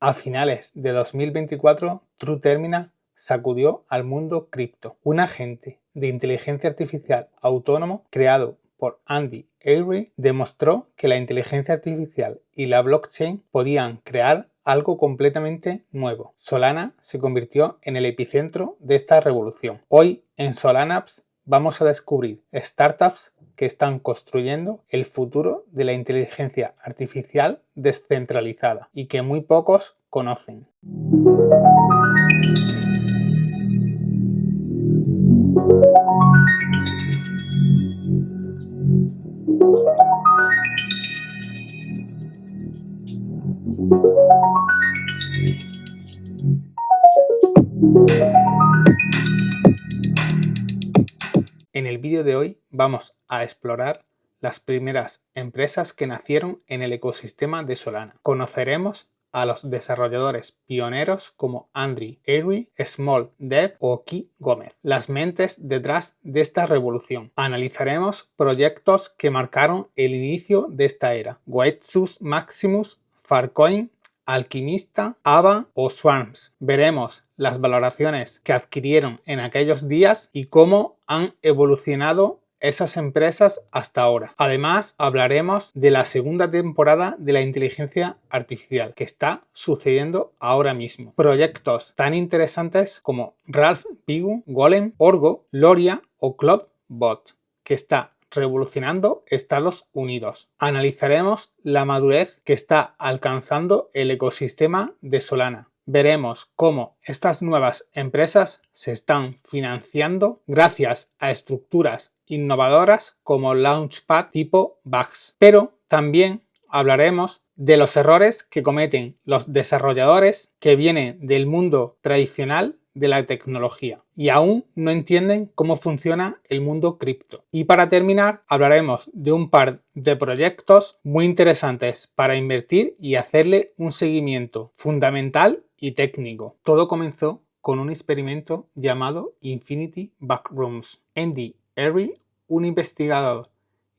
A finales de 2024, True Terminal sacudió al mundo cripto. Un agente de inteligencia artificial autónomo creado por Andy Avery demostró que la inteligencia artificial y la blockchain podían crear algo completamente nuevo. Solana se convirtió en el epicentro de esta revolución. Hoy en Solanaps vamos a descubrir startups que están construyendo el futuro de la inteligencia artificial descentralizada y que muy pocos conocen. En el vídeo de hoy vamos a explorar las primeras empresas que nacieron en el ecosistema de Solana. Conoceremos a los desarrolladores pioneros como Andy Avery, Small Dev o Ki Gómez, las mentes detrás de esta revolución. Analizaremos proyectos que marcaron el inicio de esta era: Goetsus Maximus, Farcoin, Alquimista, Ava o Swarms. Veremos las valoraciones que adquirieron en aquellos días y cómo han evolucionado esas empresas hasta ahora. Además, hablaremos de la segunda temporada de la inteligencia artificial que está sucediendo ahora mismo. Proyectos tan interesantes como Ralph Pigu, Golem, Orgo, Loria o CloudBot, que está revolucionando Estados Unidos. Analizaremos la madurez que está alcanzando el ecosistema de Solana. Veremos cómo estas nuevas empresas se están financiando gracias a estructuras innovadoras como Launchpad tipo Bugs. Pero también hablaremos de los errores que cometen los desarrolladores que vienen del mundo tradicional de la tecnología y aún no entienden cómo funciona el mundo cripto. Y para terminar, hablaremos de un par de proyectos muy interesantes para invertir y hacerle un seguimiento fundamental y técnico. Todo comenzó con un experimento llamado Infinity Backrooms. Andy Avery, un investigador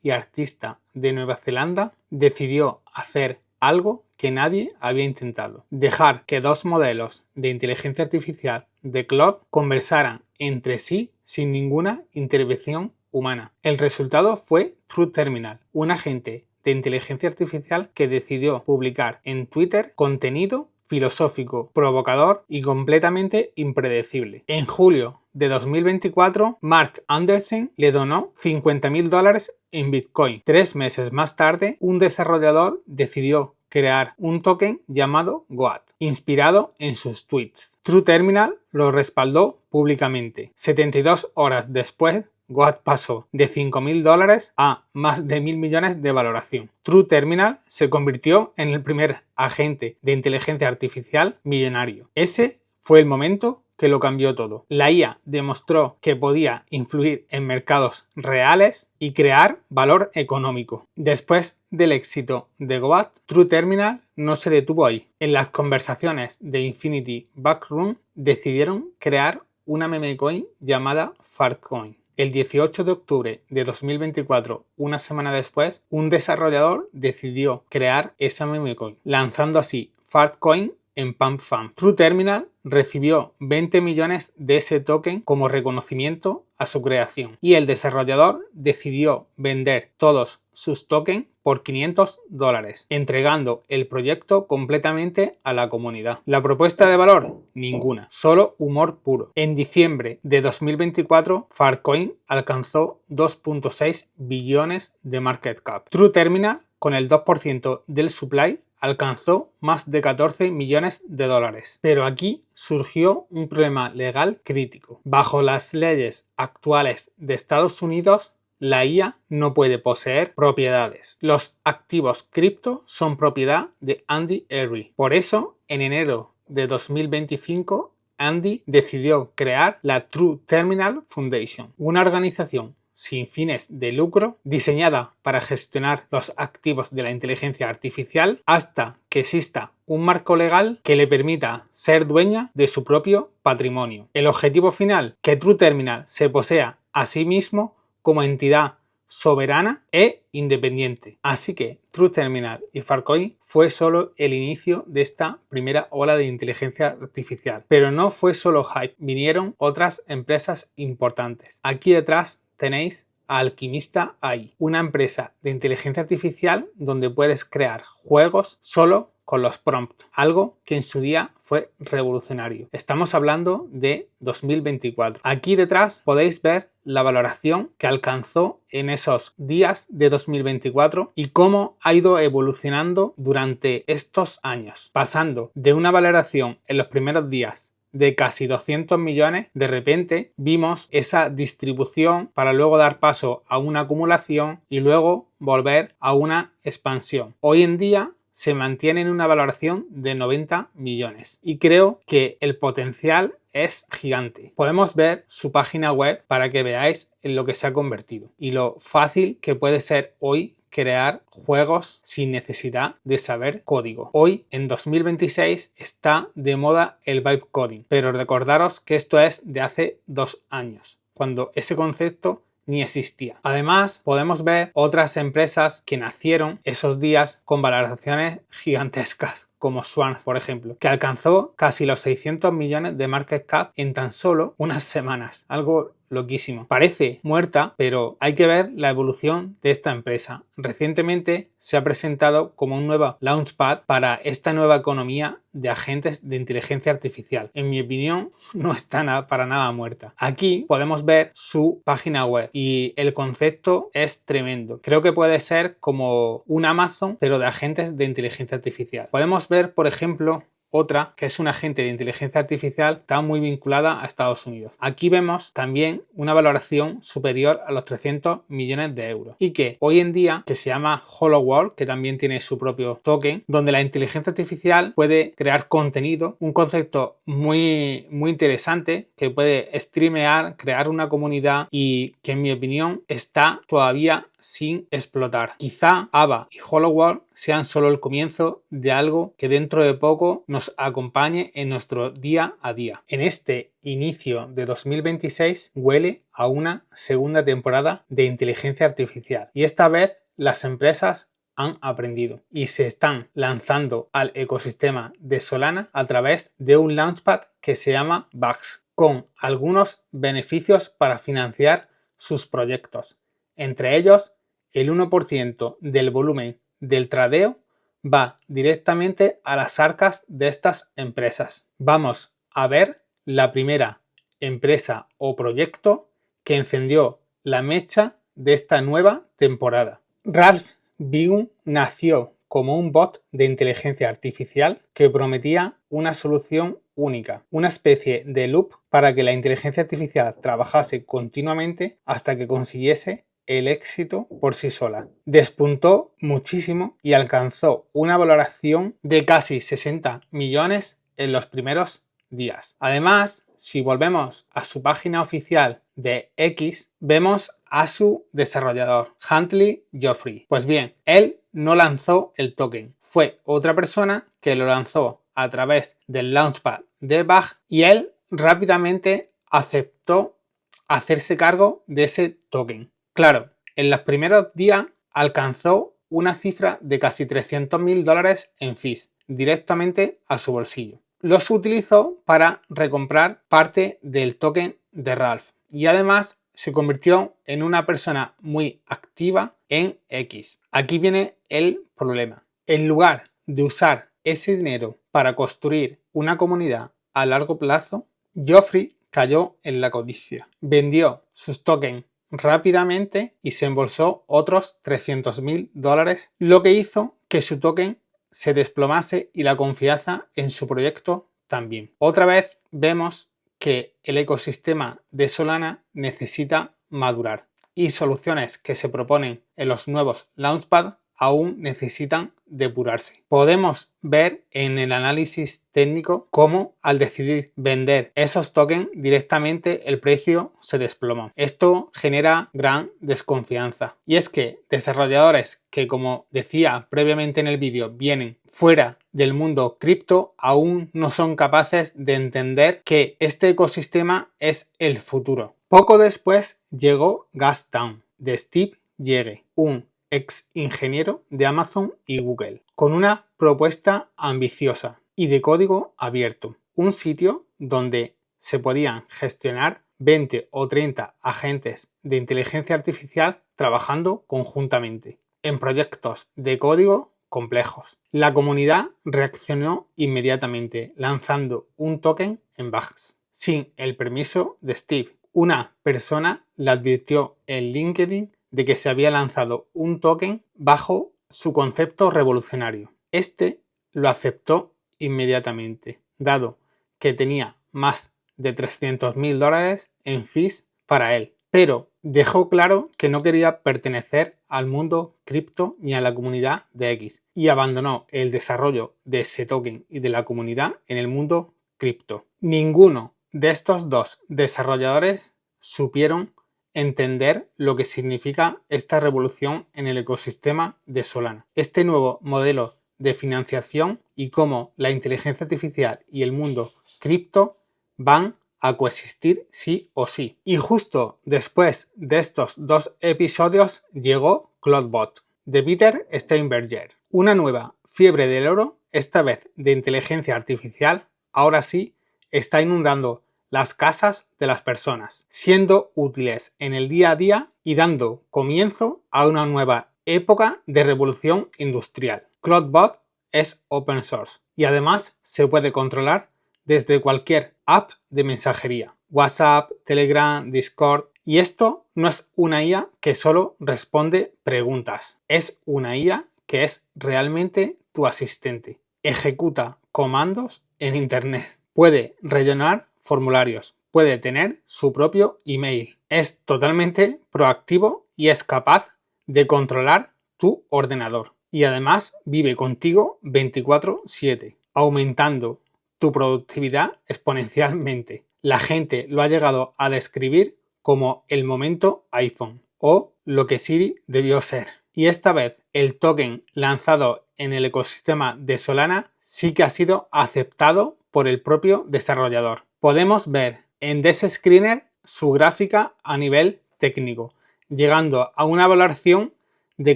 y artista de Nueva Zelanda, decidió hacer algo que nadie había intentado: dejar que dos modelos de inteligencia artificial de Claude conversaran entre sí sin ninguna intervención humana. El resultado fue True Terminal, un agente de inteligencia artificial que decidió publicar en Twitter contenido filosófico, provocador y completamente impredecible. En julio de 2024, Mark Anderson le donó $50.000 en Bitcoin. 3 meses más tarde, un desarrollador decidió crear un token llamado GOAT, inspirado en sus tweets. True Terminal lo respaldó públicamente. 72 horas después, GOAT pasó de $5.000 a más de 1.000 millones de valoración. True Terminal se convirtió en el primer agente de inteligencia artificial millonario. Ese fue el momento que lo cambió todo. La IA demostró que podía influir en mercados reales y crear valor económico. Después del éxito de GOAT, True Terminal no se detuvo ahí. En las conversaciones de Infinity Backroom decidieron crear una meme coin llamada Farcoin. El 18 de octubre de 2024, una semana después, un desarrollador decidió crear esa meme coin, lanzando así Farcoin en PumpFam. True Terminal recibió 20 millones de ese token como reconocimiento a su creación y el desarrollador decidió vender todos sus tokens por $500, entregando el proyecto completamente a la comunidad. ¿La propuesta de valor? Ninguna, solo humor puro. En diciembre de 2024, Farcoin alcanzó 2.6 billones de market cap. True Terminal, con el 2% del supply, alcanzó más de 14 millones de dólares. Pero aquí surgió un problema legal crítico. Bajo las leyes actuales de Estados Unidos, la IA no puede poseer propiedades. Los activos cripto son propiedad de Andy Avery. Por eso, en enero de 2025, Andy decidió crear la True Terminal Foundation, una organización sin fines de lucro diseñada para gestionar los activos de la inteligencia artificial hasta que exista un marco legal que le permita ser dueña de su propio patrimonio. El objetivo final: que True Terminal se posea a sí mismo como entidad soberana e independiente. Así que True Terminal y Filecoin fue solo el inicio de esta primera ola de inteligencia artificial. Pero no fue solo hype, vinieron otras empresas importantes. Aquí detrás tenéis a Alquimista AI, una empresa de inteligencia artificial donde puedes crear juegos solo con los prompts, algo que en su día fue revolucionario. Estamos hablando de 2024. Aquí detrás podéis ver la valoración que alcanzó en esos días de 2024 y cómo ha ido evolucionando durante estos años, pasando de una valoración en los primeros días de casi 200 millones, de repente vimos esa distribución para luego dar paso a una acumulación y luego volver a una expansión. Hoy en día se mantiene en una valoración de 90 millones y creo que el potencial es gigante. Podemos ver su página web para que veáis en lo que se ha convertido y lo fácil que puede ser hoy crear juegos sin necesidad de saber código. Hoy, en 2026, está de moda el vibe coding, pero recordaros que esto es de hace 2 años, cuando ese concepto ni existía. Además, podemos ver otras empresas que nacieron esos días con valoraciones gigantescas, como Swan, por ejemplo, que alcanzó casi los 600 millones de market cap en tan solo unas semanas. Algo loquísimo. Parece muerta, pero hay que ver la evolución de esta empresa. Recientemente se ha presentado como un nuevo launchpad para esta nueva economía de agentes de inteligencia artificial. En mi opinión, no está para nada muerta. Aquí podemos ver su página web y el concepto es tremendo. Creo que puede ser como un Amazon, pero de agentes de inteligencia artificial. Podemos ver, por ejemplo, otra que es un agente de inteligencia artificial, está muy vinculada a Estados Unidos. Aquí vemos también una valoración superior a los 300 millones de euros y que hoy en día, que se llama HoloWorld, que también tiene su propio token, donde la inteligencia artificial puede crear contenido, un concepto muy interesante que puede streamear, crear una comunidad y que en mi opinión está todavía sin explotar. Quizá AVA y HoloWorld sean solo el comienzo de algo que dentro de poco nos acompañe en nuestro día a día. En este inicio de 2026 huele a una segunda temporada de inteligencia artificial y esta vez las empresas han aprendido y se están lanzando al ecosistema de Solana a través de un launchpad que se llama Bax, con algunos beneficios para financiar sus proyectos. Entre ellos, el 1% del volumen del tradeo va directamente a las arcas de estas empresas. Vamos a ver la primera empresa o proyecto que encendió la mecha de esta nueva temporada. Ralph Bigun nació como un bot de inteligencia artificial que prometía una solución única, una especie de loop para que la inteligencia artificial trabajase continuamente hasta que consiguiese el éxito por sí sola. Despuntó muchísimo y alcanzó una valoración de casi 60 millones en los primeros días. Además, si volvemos a su página oficial de X, vemos a su desarrollador, Huntley Geoffrey. Pues bien, él no lanzó el token, fue otra persona que lo lanzó a través del launchpad de Bach y él rápidamente aceptó hacerse cargo de ese token. Claro, en los primeros días alcanzó una cifra de casi $300.000 en fees directamente a su bolsillo. Los utilizó para recomprar parte del token de Ralph y además se convirtió en una persona muy activa en X. Aquí viene el problema. En lugar de usar ese dinero para construir una comunidad a largo plazo, Geoffrey cayó en la codicia. Vendió sus tokens rápidamente y se embolsó otros $300.000, lo que hizo que su token se desplomase y la confianza en su proyecto también. Otra vez vemos que el ecosistema de Solana necesita madurar y soluciones que se proponen en los nuevos Launchpad aún necesitan depurarse. Podemos ver en el análisis técnico cómo al decidir vender esos tokens directamente el precio se desplomó. Esto genera gran desconfianza y es que desarrolladores que, como decía previamente en el vídeo, vienen fuera del mundo cripto aún no son capaces de entender que este ecosistema es el futuro. Poco después llegó Gastown de Steve llegue un ex ingeniero de Amazon y Google con una propuesta ambiciosa y de código abierto. Un sitio donde se podían gestionar 20 o 30 agentes de inteligencia artificial trabajando conjuntamente en proyectos de código complejos. La comunidad reaccionó inmediatamente lanzando un token en Bugs sin el permiso de Steve. Una persona le advirtió en LinkedIn de que se había lanzado un token bajo su concepto revolucionario. Este lo aceptó inmediatamente, dado que tenía más de $300.000 en fees para él, pero dejó claro que no quería pertenecer al mundo cripto ni a la comunidad de X y abandonó el desarrollo de ese token y de la comunidad en el mundo cripto. Ninguno de estos dos desarrolladores supieron entender lo que significa esta revolución en el ecosistema de Solana. Este nuevo modelo de financiación y cómo la inteligencia artificial y el mundo cripto van a coexistir sí o sí. Y justo después de estos dos episodios llegó Cloudbot de Peter Steinberger, una nueva fiebre del oro, esta vez de inteligencia artificial, ahora sí, está inundando las casas de las personas, siendo útiles en el día a día y dando comienzo a una nueva época de revolución industrial. Cloudbot es open source y además se puede controlar desde cualquier app de mensajería, WhatsApp, Telegram, Discord. Y esto no es una IA que solo responde preguntas, es una IA que es realmente tu asistente. Ejecuta comandos en Internet, puede rellenar formularios, puede tener su propio email, es totalmente proactivo y es capaz de controlar tu ordenador. Y además vive contigo 24/7, aumentando tu productividad exponencialmente. La gente lo ha llegado a describir como el momento iPhone o lo que Siri debió ser. Y esta vez el token lanzado en el ecosistema de Solana sí que ha sido aceptado por el propio desarrollador. Podemos ver en DSScreener su gráfica a nivel técnico, llegando a una valoración de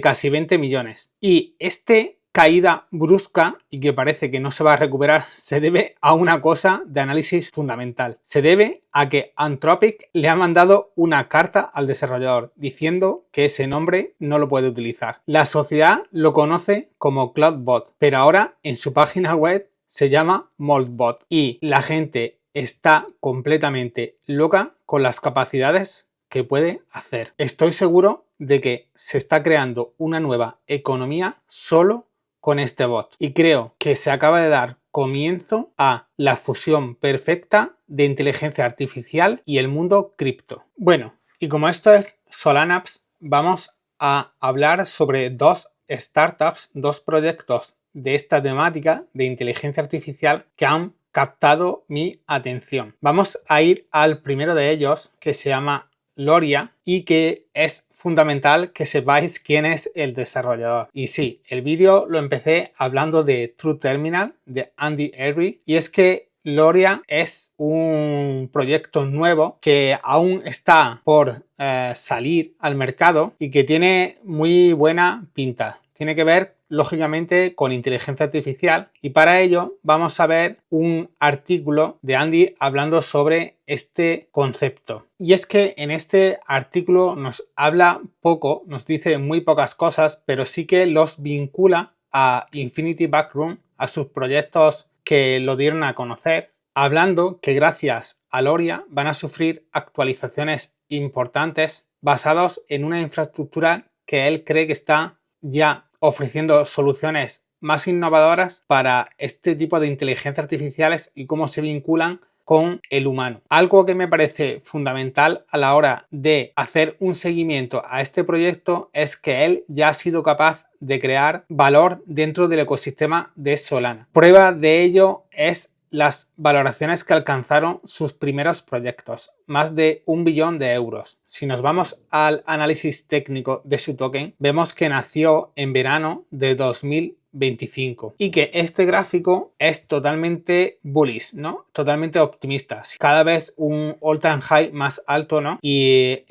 casi 20 millones. Y caída brusca y que parece que no se va a recuperar se debe a una cosa de análisis fundamental. Se debe a que Anthropic le ha mandado una carta al desarrollador diciendo que ese nombre no lo puede utilizar. La sociedad lo conoce como Cloudbot, pero ahora en su página web se llama Moldbot y la gente está completamente loca con las capacidades que puede hacer. Estoy seguro de que se está creando una nueva economía solo con este bot y creo que se acaba de dar comienzo a la fusión perfecta de inteligencia artificial y el mundo cripto. Bueno, y como esto es Solanaps, vamos a hablar sobre dos startups, dos proyectos de esta temática de inteligencia artificial que han captado mi atención. Vamos a ir al primero de ellos, que se llama Loria, y que es fundamental que sepáis quién es el desarrollador. Y sí, el vídeo lo empecé hablando de True Terminal de Andy Erby, y es que Loria es un proyecto nuevo que aún está por salir al mercado y que tiene muy buena pinta. Tiene que ver lógicamente con inteligencia artificial y para ello vamos a ver un artículo de Andy hablando sobre este concepto. Y es que en este artículo nos habla poco, nos dice muy pocas cosas, pero sí que los vincula a Infinity Backroom, a sus proyectos que lo dieron a conocer, hablando que gracias a Loria van a sufrir actualizaciones importantes basados en una infraestructura que él cree que está ya ofreciendo soluciones más innovadoras para este tipo de inteligencias artificiales y cómo se vinculan con el humano. Algo que me parece fundamental a la hora de hacer un seguimiento a este proyecto es que él ya ha sido capaz de crear valor dentro del ecosistema de Solana. Prueba de ello es las valoraciones que alcanzaron sus primeros proyectos, más de 1 billón de euros. Si nos vamos al análisis técnico de su token, vemos que nació en verano de 2020 2025 y que este gráfico es totalmente bullish, ¿no? Totalmente optimista. Cada vez un all-time high más alto, ¿no? Y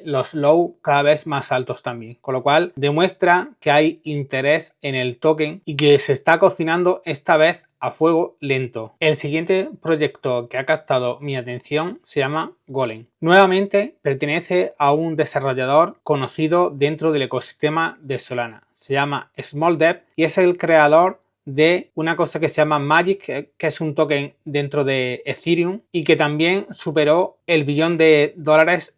los low cada vez más altos también. Con lo cual demuestra que hay interés en el token y que se está cocinando esta vez a fuego lento. El siguiente proyecto que ha captado mi atención se llama Golem. Nuevamente pertenece a un desarrollador conocido dentro del ecosistema de Solana. Se llama SmallDev y es el creador de una cosa que se llama Magic, que es un token dentro de Ethereum y que también superó el $1 billón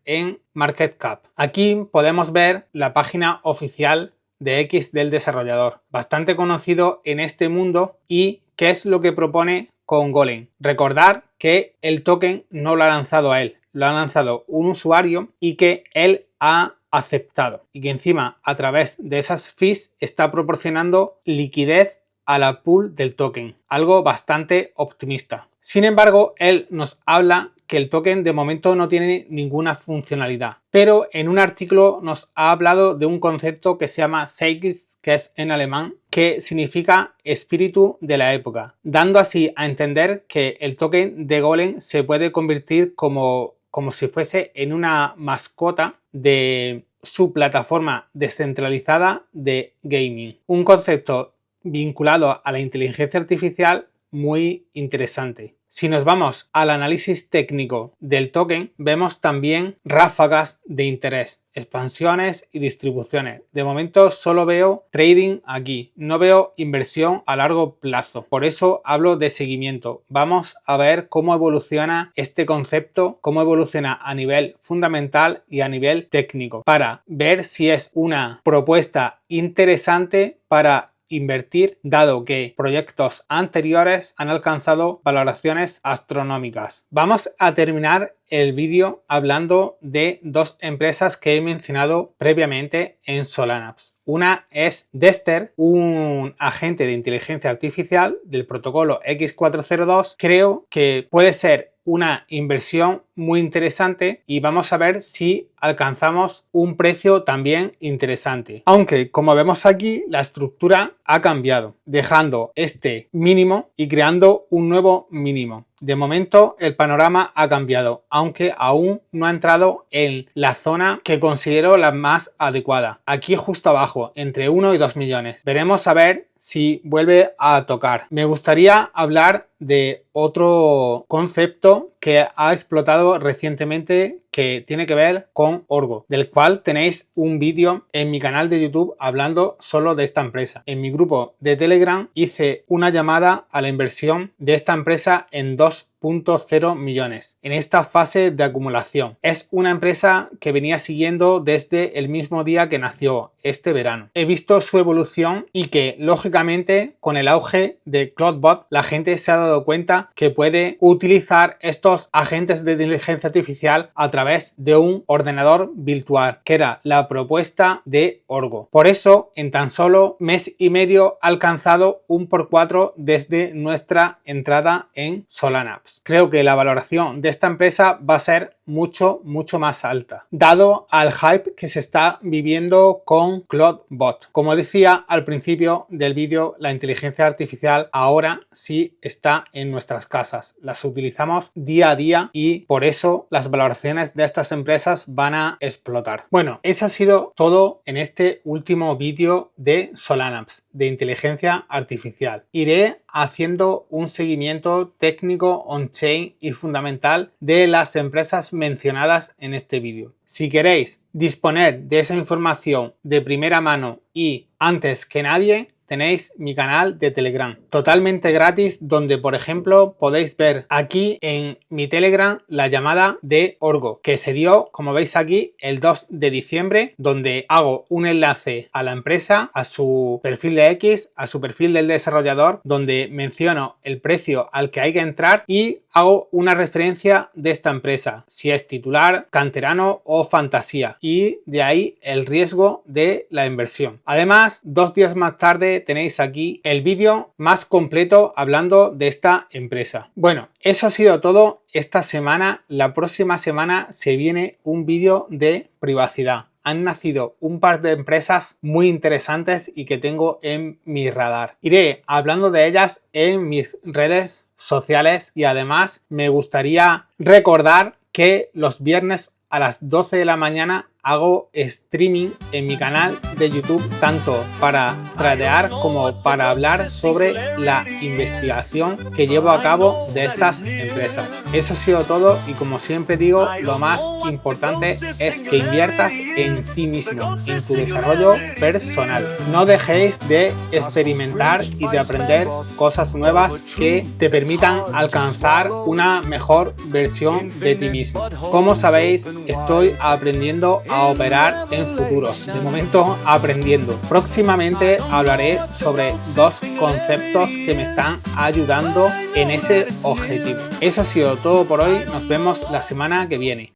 en market cap. Aquí podemos ver la página oficial de X del desarrollador, bastante conocido en este mundo. ¿Y qué es lo que propone con Golem? Recordar que el token no lo ha lanzado a él, lo ha lanzado un usuario y que él ha aceptado y que encima a través de esas fees está proporcionando liquidez a la pool del token, algo bastante optimista. Sin embargo, él nos habla que el token de momento no tiene ninguna funcionalidad, pero en un artículo nos ha hablado de un concepto que se llama Zeitgeist, que es en alemán, que significa espíritu de la época, dando así a entender que el token de Golem se puede convertir como si fuese en una mascota de su plataforma descentralizada de gaming. Un concepto vinculado a la inteligencia artificial muy interesante. Si nos vamos al análisis técnico del token, vemos también ráfagas de interés, expansiones y distribuciones. De momento solo veo trading aquí, no veo inversión a largo plazo. Por eso hablo de seguimiento. Vamos a ver cómo evoluciona este concepto, cómo evoluciona a nivel fundamental y a nivel técnico, para ver si es una propuesta interesante para invertir, dado que proyectos anteriores han alcanzado valoraciones astronómicas. Vamos a terminar el vídeo hablando de dos empresas que he mencionado previamente en Solanapps. Una es Dexter, un agente de inteligencia artificial del protocolo X402. Creo que puede ser una inversión muy interesante y vamos a ver si alcanzamos un precio también interesante. Aunque, como vemos aquí, la estructura ha cambiado, dejando este mínimo y creando un nuevo mínimo. De momento el panorama ha cambiado, aunque aún no ha entrado en la zona que considero la más adecuada. Aquí justo abajo, entre 1 y 2 millones. Veremos a ver si vuelve a tocar. Me gustaría hablar de otro concepto que ha explotado recientemente, que tiene que ver con Orgo, del cual tenéis un vídeo en mi canal de YouTube hablando solo de esta empresa. En mi grupo de Telegram hice una llamada a la inversión de esta empresa en 2.0 millones en esta fase de acumulación. Es una empresa que venía siguiendo desde el mismo día que nació, este verano. He visto su evolución y que lógicamente con el auge de CloudBot la gente se ha dado cuenta que puede utilizar estos agentes de inteligencia artificial a través de un ordenador virtual, que era la propuesta de Orgo. Por eso en tan solo mes y medio ha alcanzado un por 4 desde nuestra entrada en Solanapps. Creo que la valoración de esta empresa va a ser mucho más alta, dado al hype que se está viviendo con CloudBot. Como decía al principio del vídeo, la inteligencia artificial ahora sí está en nuestras casas, las utilizamos día a día y por eso las valoraciones de estas empresas van a explotar. Bueno, eso ha sido todo en este último vídeo de Solanapps, de inteligencia artificial. Iré haciendo un seguimiento técnico on-chain y fundamental de las empresas mencionadas en este vídeo. Si queréis disponer de esa información de primera mano y antes que nadie, tenéis mi canal de Telegram, totalmente gratis, donde por ejemplo podéis ver aquí en mi Telegram la llamada de Orgo, que se dio, como veis aquí, el 2 de diciembre, donde hago un enlace a la empresa, a su perfil de X, a su perfil del desarrollador, donde menciono el precio al que hay que entrar y hago una referencia de esta empresa, si es titular, canterano o fantasía, y de ahí el riesgo de la inversión. Además, 2 días más tarde tenéis aquí el vídeo más completo hablando de esta empresa. Bueno, eso ha sido todo esta semana. La próxima semana se viene un vídeo de privacidad. han nacido un par de empresas muy interesantes y que tengo en mi radar. Iré hablando de ellas en mis redes sociales y además me gustaría recordar que los viernes a las 12 de la mañana hago streaming en mi canal de YouTube, tanto para tradear como para hablar sobre la investigación que llevo a cabo de estas empresas. Eso ha sido todo y como siempre digo, lo más importante es que inviertas en ti mismo, en tu desarrollo personal. No dejéis de experimentar y de aprender cosas nuevas que te permitan alcanzar una mejor versión de ti mismo. Como sabéis, estoy aprendiendo a operar en futuros. De momento aprendiendo. Próximamente hablaré sobre dos conceptos que me están ayudando en ese objetivo. Eso ha sido todo por hoy. Nos vemos la semana que viene.